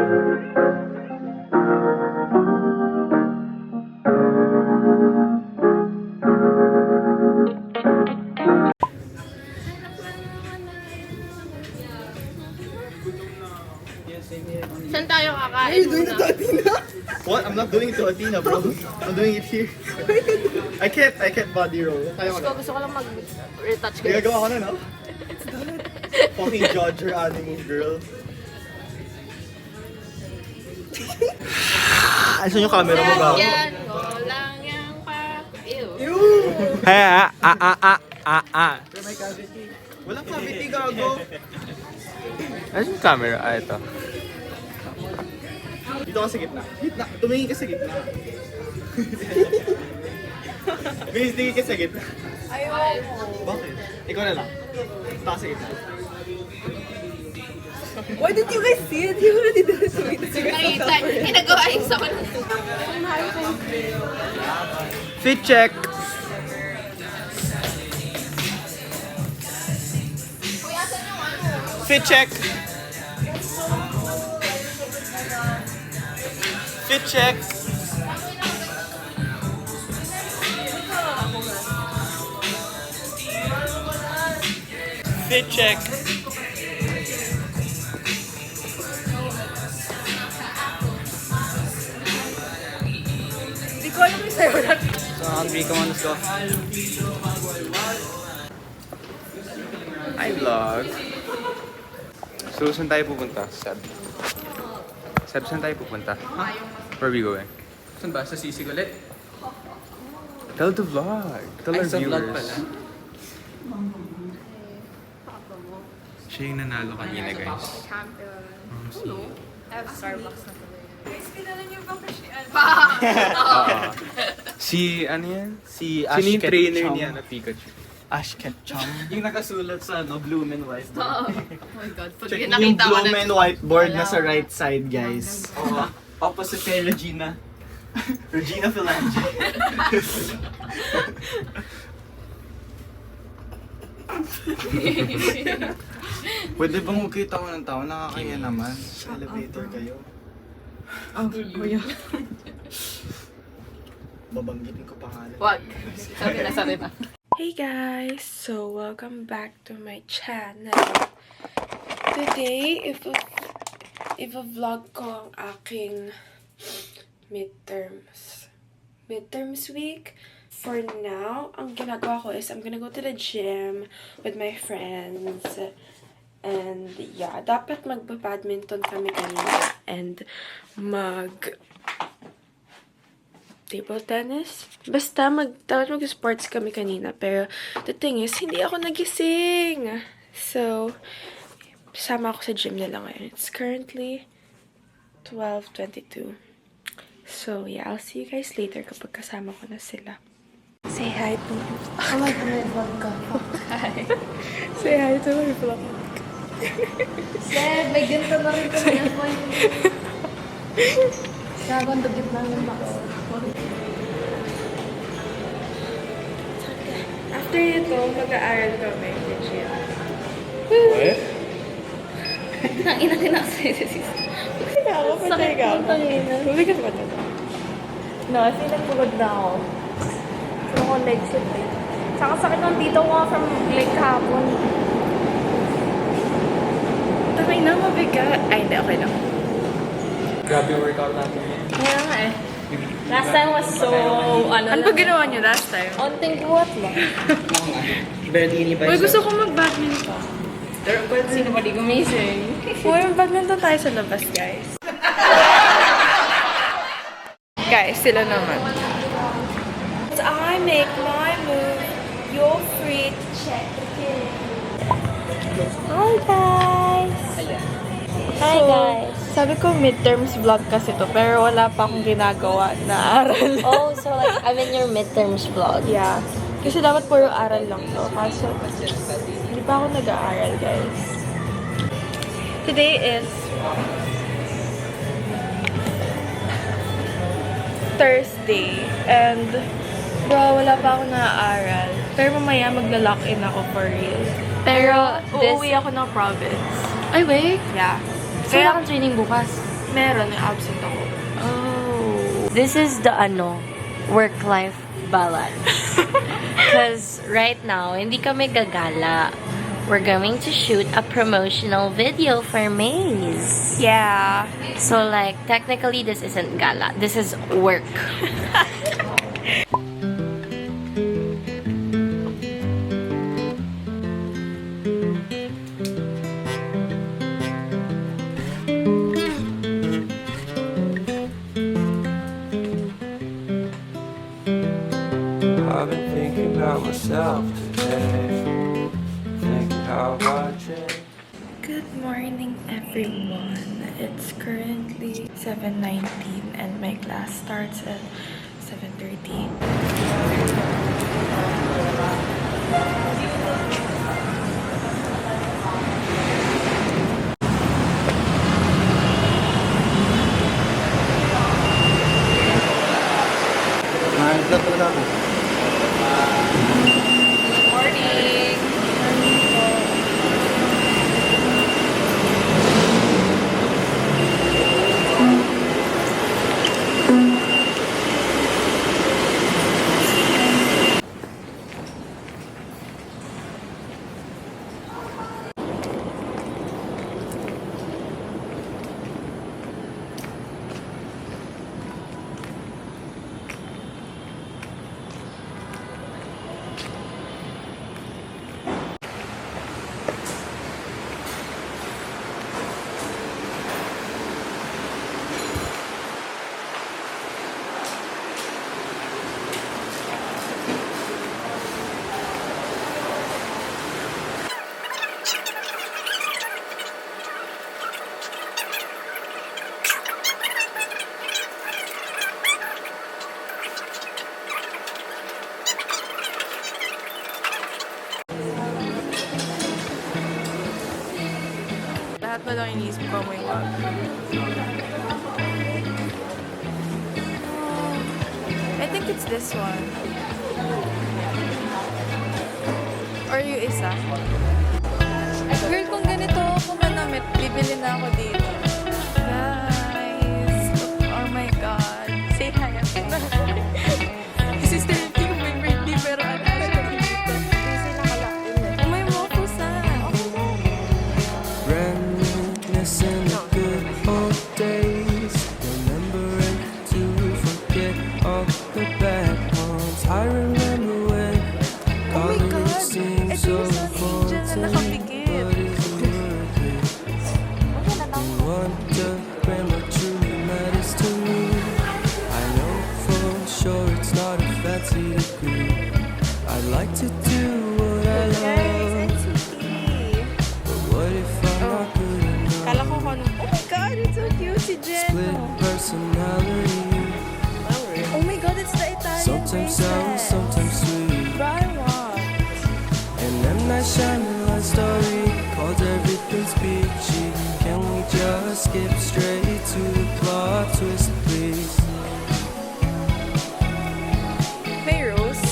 Saan tayo kakain muna? What? I'm not doing it to Athena, bro. I'm doing it here. I can't body roll. Gusto ko lang mag-retouch guys. Gagawa ko na, no? Fucking judge your anime, girl. Asan yung camera mo ba? Yan ko lang yung ew. Hey, May cavity. Walang cavity, gago. Ano yung camera? Ah, ito. Dito ka sa gitna. Gitna. Tumingin ka sa gitna. Guys, tingin ka sa gitna. Bakit? Ikaw na lang. Ito ka sa gitna. Why did you guys see it? You already did it to me. Nakita, ginagawa yung sa kanila. Fit check! Fit check! Fit check! Fit check! Hindi ko alam yung sa'yo na. So hungry, come on, let's go. Hi vlog! So saan tayo pupunta? Seb, saan tayo pupunta? Where are we going? Saan ba? Sa sisig ulit? Tell the vlog! Tell our Sa vlog viewers. pala. Siya yung nanalo kanina, guys. Starbucks na tuloy. Guys, kilala niyo ba kasi Si, ano yan? Si Sino yung trainer niya na Pikachu? Ash Ketchum. Yung nakasulat sa Bloom and Whiteboard. Oh my god, pag Check nakita yung ko Bloom na. and Whiteboard na sa right side, guys. Opposite kay Regina. Regina Philange. Pwede bang huwag kayo tawa ng tawa? Nakakaya naman. Sa elevator kayo. Oh, yeah. Babanggitin ko pangalan. Wag. Sabi na. Hey guys! So, welcome back to my channel. Today, i-vlog ko ang aking midterms week. For now, ang ginagawa ko is I'm gonna go to the gym with my friends. And yeah, dapat magba-badminton kami kanina and table tennis. Basta dapat mag-sports kami kanina. Pero the thing is, hindi ako nagising. So, sama ako sa gym nila ngayon. It's currently 12:22. So, yeah, I'll see you guys later kapag kasama ko na sila. Say hi to my vlog. Oh my god, may vlog ka. Hi. Say hi to my vlog. Seb, may ganito na rin kami ang point. Gagawin to gitna ng bako. After ito, mag-aaral kami sa gym. What? Ang ina kinakasay sa sis. Sige ako, patay ka ako. Huli ka ba ito? No, I feel nagpagod na ako. Gusto ko leg sit eh. Saka sakit ng dito ko from leg kahapon. Takay na, mabigat. Ay, hindi, okay lang. Grabe yung workout natin. Kaya nga eh. Last time was so, Ano ba ginawa niyo last time? onting buhat lang. Barely by Uy, gusto ko mag-badminton. Pero pwede Sino ba di gumising? Uy, mag-badminton tayo sa labas, guys. Guys, sila naman. As I make my move, you're free to check it. Hi, guys! Hi, guys! Sabi ko midterms vlog kasi to, pero wala pa akong ginagawa na aral. Oh, so like, I'm in your midterms vlog. Yeah. Kasi dapat puro aral lang to. Kaso, hindi pa ako nag-aaral, guys. Today is Thursday. And, bro, wala pa ako na-aaral. Pero mamaya magla-lock-in ako for real. Pero, Uuwi ako ng province. Ay, wait. Yeah. Kaya kang training bukas. Meron, may absent ako. Oh. This is the work-life balance. Because right now, hindi kami gagala. We're going to shoot a promotional video for Maze. Yeah. So like, technically this isn't gala. This is work. I've been thinking about myself today, thinking how I changed. Good morning, everyone. It's currently 7:19 and my class starts at 7:30. Nag-vlog talaga ako. Lahat na lang iniisip ko, oh my God. I think it's this one. Or yung isa. Girl, kung ganito ako manamit, bibili na ako dito. Guys, oh my God. Say hi. Si Sister Kim, may birthday, pero ano siya dito. Oh, may mokusan. Reminiscing the good old days, remembering to forget all the bad ones. I remember when Oh my God! college seemed Ito so yung Sun Angel important, na nakapikit. but is it worth it? You wonder when what truly matters to me. I know for sure it's not a fancy degree. I'd like to do what I love, but what if I'm not good enough? Kala ko kung oh my God, it's so cute si Jen. Split personality, Oh my God, it's the Italian sometimes sour, bracelet. sometimes sweet. Buy one. And then that Shyamalan story called everything's peachy. Can we just skip straight to the plot twist, please? May rose.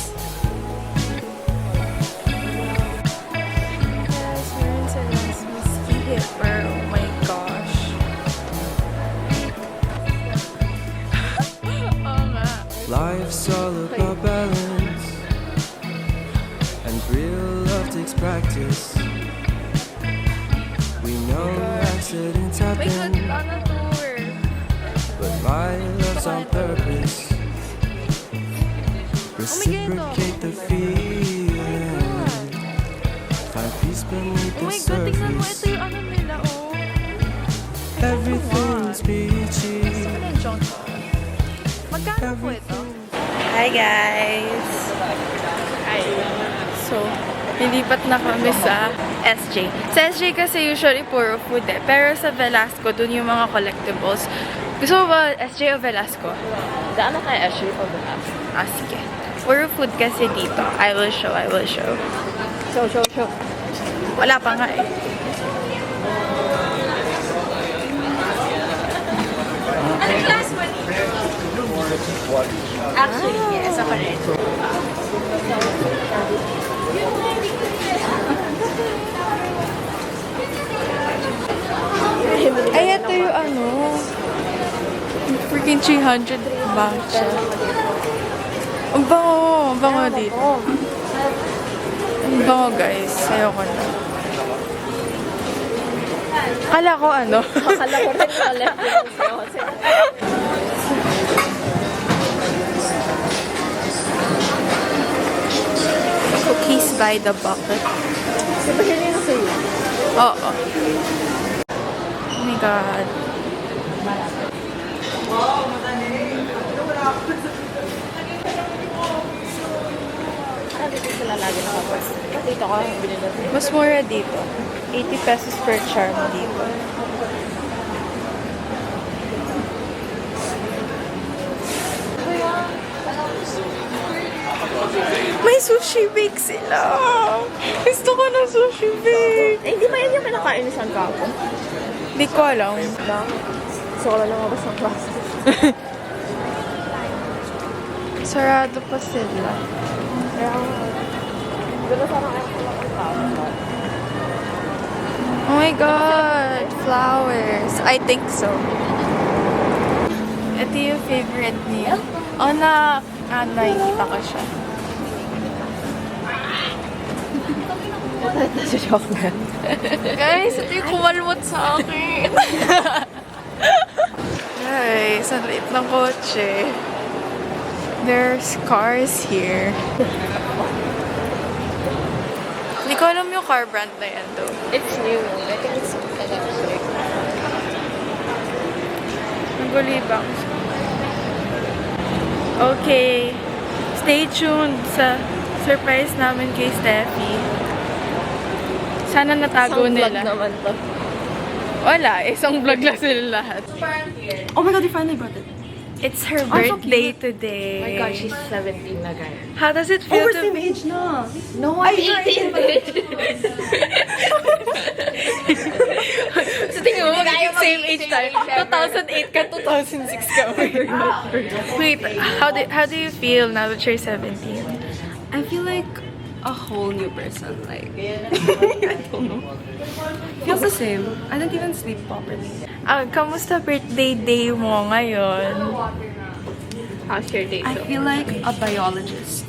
Yes, meron silang whiskey hipper. Oh my gosh. Oo nga. Life's all about balance, and real love takes practice. We know accidents May good happen, on a tour. but my love's on purpose. Reciprocate the feeling, find peace beneath Oh the my God, tingnan mo. Ito surface. yung ano nila, oh. Everything's peachy. Ano yung junk? Magkano po ito? Hi guys! Hi! So, nilipat na kami sa SJ. Sa SJ kasi usually puro food eh. Pero sa Velasco, dun yung mga collectibles. Gusto mo ba SJ o Velasco? Daan kay Ashley o Velasco? Ah, sige. Puro food kasi dito. I will show. Show. Wala pa nga eh. Actually, yes, ako rin. Ay, ito yung ano. Freaking 300 baht siya. Ang bango. Ang bango dito. Ang bango guys. Ayoko na. Kala ko ano. Akala ko rin na left yung sa'yo. Cookies by the bucket. Diba yun yung sa'yo? Oo. Oh my God. Parang dito sila lagi nakapos. Dito ko yung binili. Mas mura dito. 80 pesos per charm dito. May sushi bake sila! Gusto ko ng sushi bake! Eh, hindi ba yan yung pinakain ni San Capo? Hindi ko alam. Gusto ko lang lumabas ng plastic. Sarado pa sila. Kaya, gano'n sana kaya ko lang ang tao. Oh my God! Flowers! I think so. Ito yung favorite niya. Oh, nakikita ko siya. Sa chocolate. Guys, ito yung kumalmot sa akin. Guys, ang liit ng kotse. There's cars here. Hindi ko alam yung car brand na yan though. It's new. I think it's electric. Nagulibang. Okay. Stay tuned sa surprise namin kay Steffi. Sana natago Isang vlog nila. naman to. Wala, isang vlog lang sila lahat. Oh my God, you finally brought it. It's her so birthday cute. today. Oh my God, she's 17 na, guys. How does it feel to... age na. No, I'm 18. So tingin mo, magiging same age tayo. 2008 ka, 2006 ka. Wait, how do you feel now that you're 17? I feel like a whole new person. Like, I don't know. Feels the same. I didn't even sleep properly. Kamusta birthday day mo ngayon? How's your day? I feel like a biologist.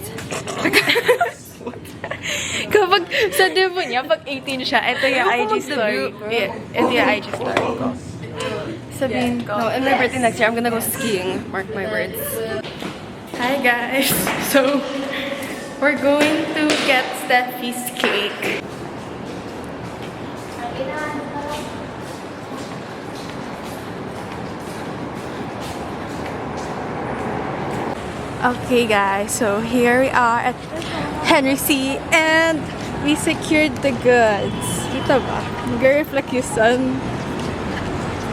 Kapag sa debut niya, pag 18 siya, ito yung IG story. Yeah, ito yung IG story ko. Sabihin ko. No, and my birthday next year, I'm gonna go skiing. Mark my words. Hi guys! So, we're going to get Steffi's cake. Okay guys, so here we are at Henry C. and we secured the goods. Kita ba? Nag-reflect yung sun.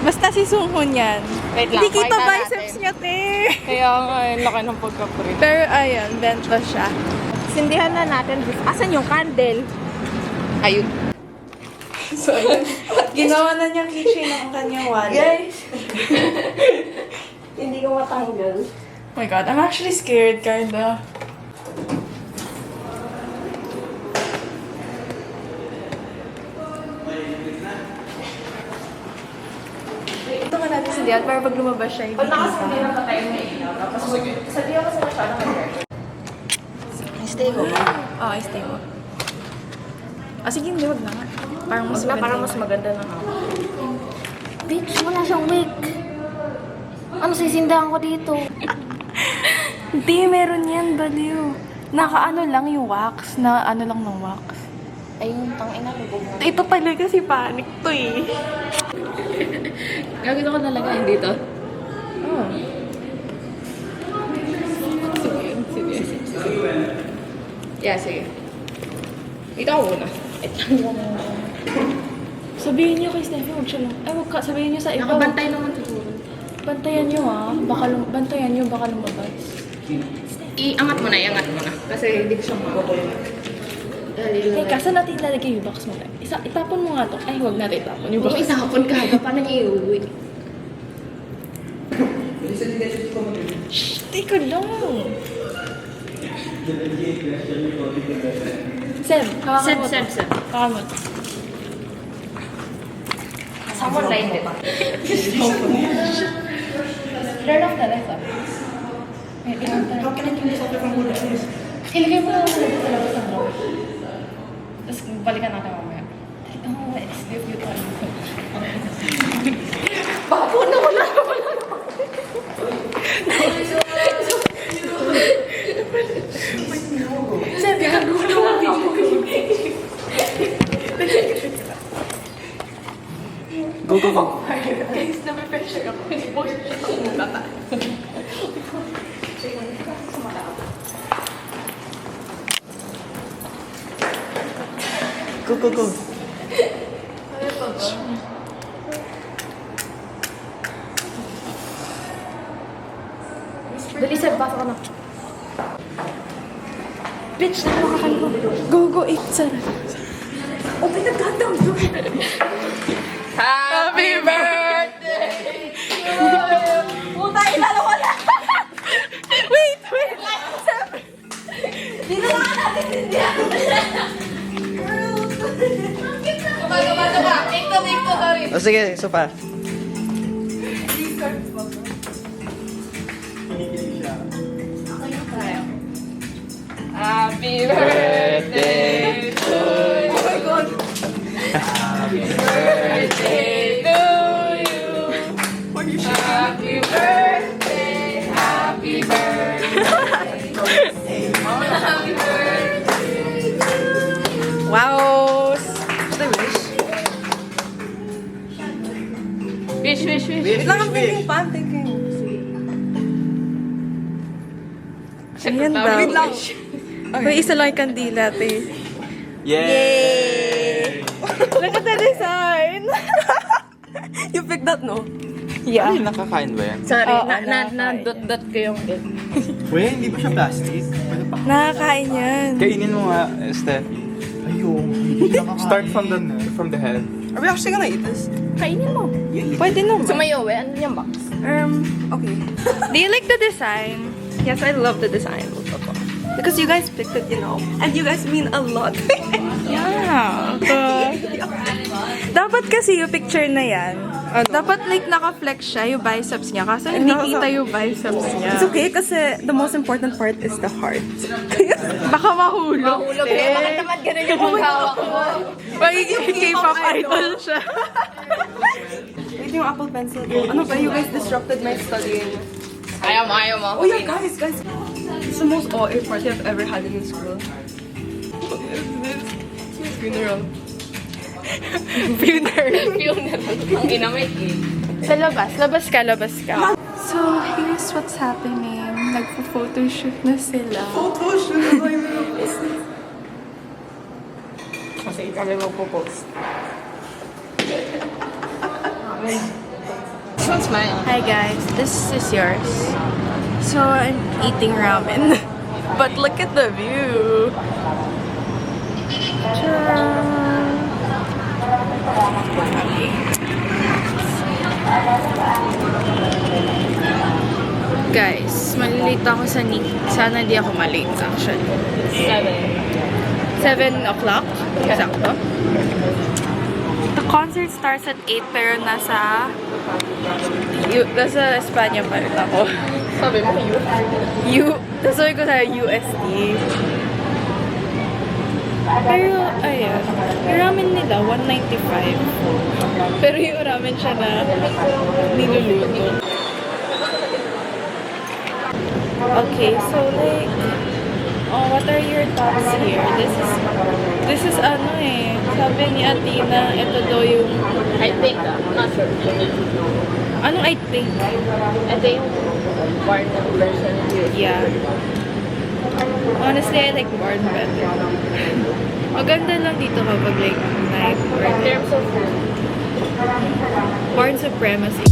Basta si Sunghoon yan. Wait lang, Hindi kita pakita biceps natin. niya, te. Kaya nga, laki ng pagka-print. Pero ayun, bento siya. Sindihan na natin. Asan yung candle? Ayun. So, ayun. Ginawa na niyang keychain ng kanyang wallet. Guys! Hindi ko matanggal. Oh my God, I'm actually scared, kinda. Ito ka natin sindihan para pag lumabas siya, hindi kita. pa tayo may ilaw. Tapos, sabihan ko sa masyadong mag-record. Stay ko. Oo, stay mo. Sige, hindi, wag na nga. Parang mas maganda. Parang mas maganda na ako. Bitch, wala siyang wig. Ano sisindahan ko dito? Hindi, meron yan, baliw. Naka-ano lang yung wax, na ano lang ng wax. Ayun, tangina, lubog mo. Ito talaga si Panic to eh. Gagawin ko nalagayin dito. Oh. Sige. Yeah, sige. Dito ako muna. Sabihin niyo kay Steffi, huwag siya lang. Ay, wag ka, sabihin niyo sa iba. Nakabantay naman siguro. Bantayan niyo ah. Bantayan niyo, baka lumabas. Iangat mo na. Kasi hindi ko siya makukulo. Teka, saan natin ilalagay yung box mo? Itapon mo nga to. Ay, huwag natin itapon yung box. Kung isahapon ka, paano niya iuwi? Shh, teka lang. Seb, hawakan mo to. Seb. Hawakan mo to. Someone like it. Turn off the lights, ah. How can I turn this off from holding this? Ilagay mo lang muna sa labas ng door. Tapos balikan natin mamaya. Oh, it's difficult. Bago na wala. Sabi ka, gulo ako. Go, go, go. Guys, na-pressure ako. Hindi po siya akong bata. Go, go, go. Dali, Seb, pasok ka na. Bitch, nakakakan ko. Go, go, Sarah. Open the goddamn door. Happy birthday! Puta, ilalo ko na! Wait! Seb! Dito lang natin, hindi ako Gaba. Take to, sorry. O sige, isa pa. Happy birthday to you. Oh my God. Happy birthday to you. Happy birthday. Happy birthday. Happy birthday. Wow! The wish. Wish. Wait lang, I'm thinking pa. I'm thinking. Ayan daw. Wait lang. May isa lang yung kandila, te. Yay! Look at the design! You picked that, no? Yeah. Ay, nakakain ba yan? Sorry, Oo, na-dot ko yung it. Wait, hindi ba siya plastic? Pwede pa. Nakakain yan. Kainin mo nga, Steffi. Ayun. Start from the head. Are we actually gonna eat this? Kainin mo. Pwede naman. Sumayo, ano yung box? Okay. Do you like the design? Yes, I love the design. Because you guys picked it, you know. And you guys mean a lot. Yeah. Dapat kasi yung picture na yan, dapat like naka-flex siya yung biceps niya. Kasi hindi kita yung biceps niya. It's okay kasi the most important part is the heart. Baka mahulog. Mahulog eh. Bakit naman ganun yung paghawak mo? Magiging K-pop idol siya. Wait, yung Apple Pencil ko. Ano ba? You guys disrupted my studying. Ayaw mo. Oh yeah, guys. It's the most OA party I've ever had in school. Funeral. Ang ina may cake. Sa labas ka. So, here's what's happening. Nagpo-photoshoot na sila. Kasi kami magpo-post. Smile. Hi guys, this is yours. So, I'm eating ramen. But look at the view. Guys, malilate ako sa NIC. Sana di ako malate actually. 7 o'clock? Exacto. The concert starts at 8 pero nasa Espanya pa rin ako. Sabi mo, Tapos sabi ko sa USD. Pero, ayan. Yung ramen nila, 195. Pero yung ramen siya na niluluto. Okay, so like, what are your thoughts here? This is ano eh. Sabi ni Athena, ito daw yung... I think, not sure. Anong I think? Ito yung barn version. Yeah. Honestly, I like Barn better. Maganda lang dito kapag like night or In terms of food. Barn Supremacy.